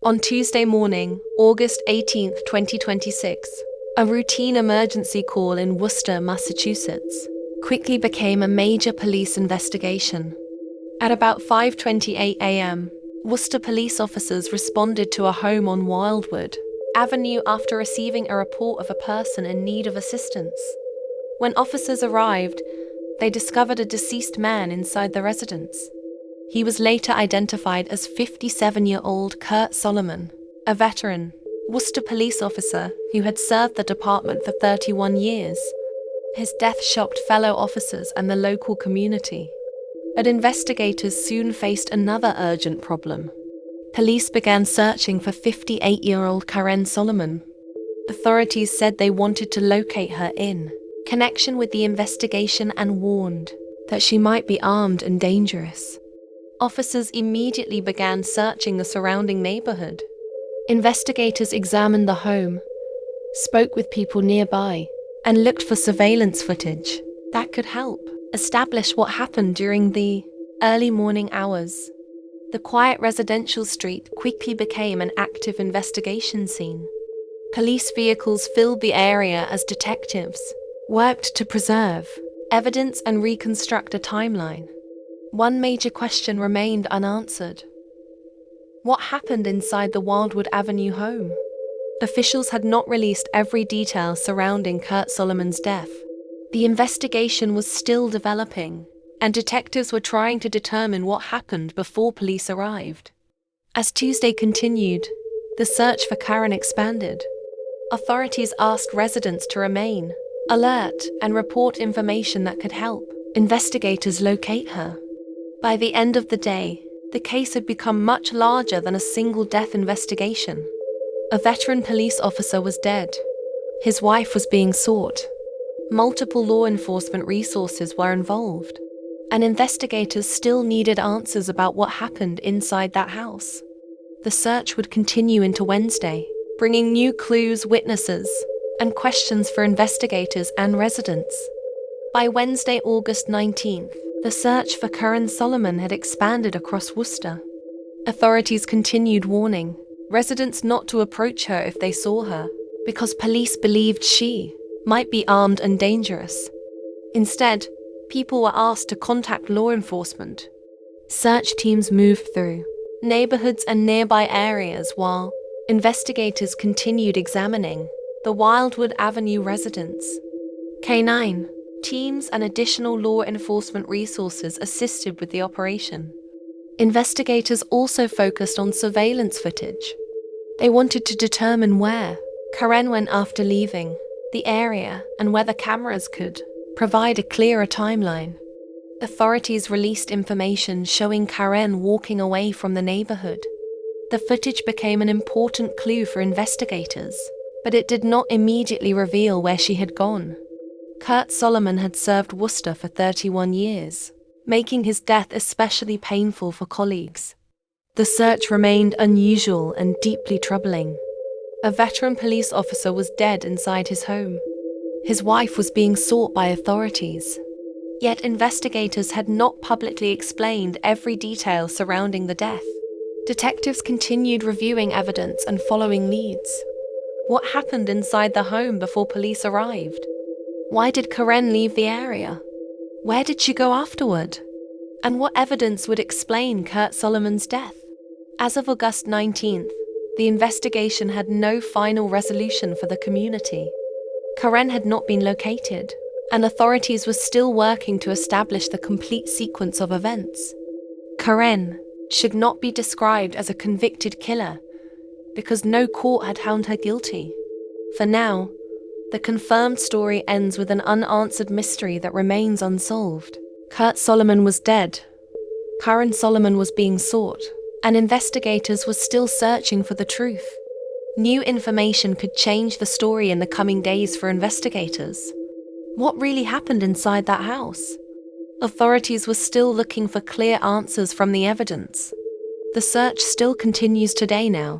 On Tuesday morning, August 18, 2026, a routine emergency call in Worcester, Massachusetts, quickly became a major police investigation. At about 5:28 a.m., Worcester police officers responded to a home on Wildwood Avenue after receiving a report of a person in need of assistance. When officers arrived, they discovered a deceased man inside the residence. He was later identified as 57-year-old Kurt Solomon, a veteran Worcester police officer who had served the department for 31 years. His death shocked fellow officers and the local community. But investigators soon faced another urgent problem. Police began searching for 58-year-old Karen Solomon. Authorities said they wanted to locate her in connection with the investigation and warned that she might be armed and dangerous. Officers immediately began searching the surrounding neighborhood. Investigators examined the home, spoke with people nearby, and looked for surveillance footage that could help establish what happened during the early morning hours. The quiet residential street quickly became an active investigation scene. Police vehicles filled the area as detectives worked to preserve evidence and reconstruct a timeline. One major question remained unanswered. What happened inside the Wildwood Avenue home? Officials had not released every detail surrounding Kurt Solomon's death. The investigation was still developing, and detectives were trying to determine what happened before police arrived. As Tuesday continued, the search for Karen expanded. Authorities asked residents to remain alert and report information that could help investigators locate her. By the end of the day, the case had become much larger than a single death investigation. A veteran police officer was dead. His wife was being sought. Multiple law enforcement resources were involved, and investigators still needed answers about what happened inside that house. The search would continue into Wednesday, bringing new clues, witnesses, and questions for investigators and residents. By Wednesday, August 19th, the search for Karen Solomon had expanded across Worcester. Authorities continued warning residents not to approach her if they saw her, because police believed she might be armed and dangerous. Instead, people were asked to contact law enforcement. Search teams moved through neighborhoods and nearby areas while investigators continued examining the Wildwood Avenue residence. K-9 teams and additional law enforcement resources assisted with the operation. Investigators also focused on surveillance footage. They wanted to determine where Karen went after leaving the area and whether cameras could provide a clearer timeline. Authorities released information showing Karen walking away from the neighborhood. The footage became an important clue for investigators, but it did not immediately reveal where she had gone. Kurt Solomon had served Worcester for 31 years, making his death especially painful for colleagues. The search remained unusual and deeply troubling. A veteran police officer was dead inside his home. His wife was being sought by authorities. Yet investigators had not publicly explained every detail surrounding the death. Detectives continued reviewing evidence and following leads. What happened inside the home before police arrived? Why did Karen leave the area? Where did she go afterward? And what evidence would explain Kurt Solomon's death? As of August 19th, the investigation had no final resolution for the community. Karen had not been located, and authorities were still working to establish the complete sequence of events. Karen should not be described as a convicted killer because no court had found her guilty. For now, the confirmed story ends with an unanswered mystery that remains unsolved. Kurt Solomon was dead. Karen Solomon was being sought, and investigators were still searching for the truth. New information could change the story in the coming days for investigators. What really happened inside that house? Authorities were still looking for clear answers from the evidence. The search still continues today now.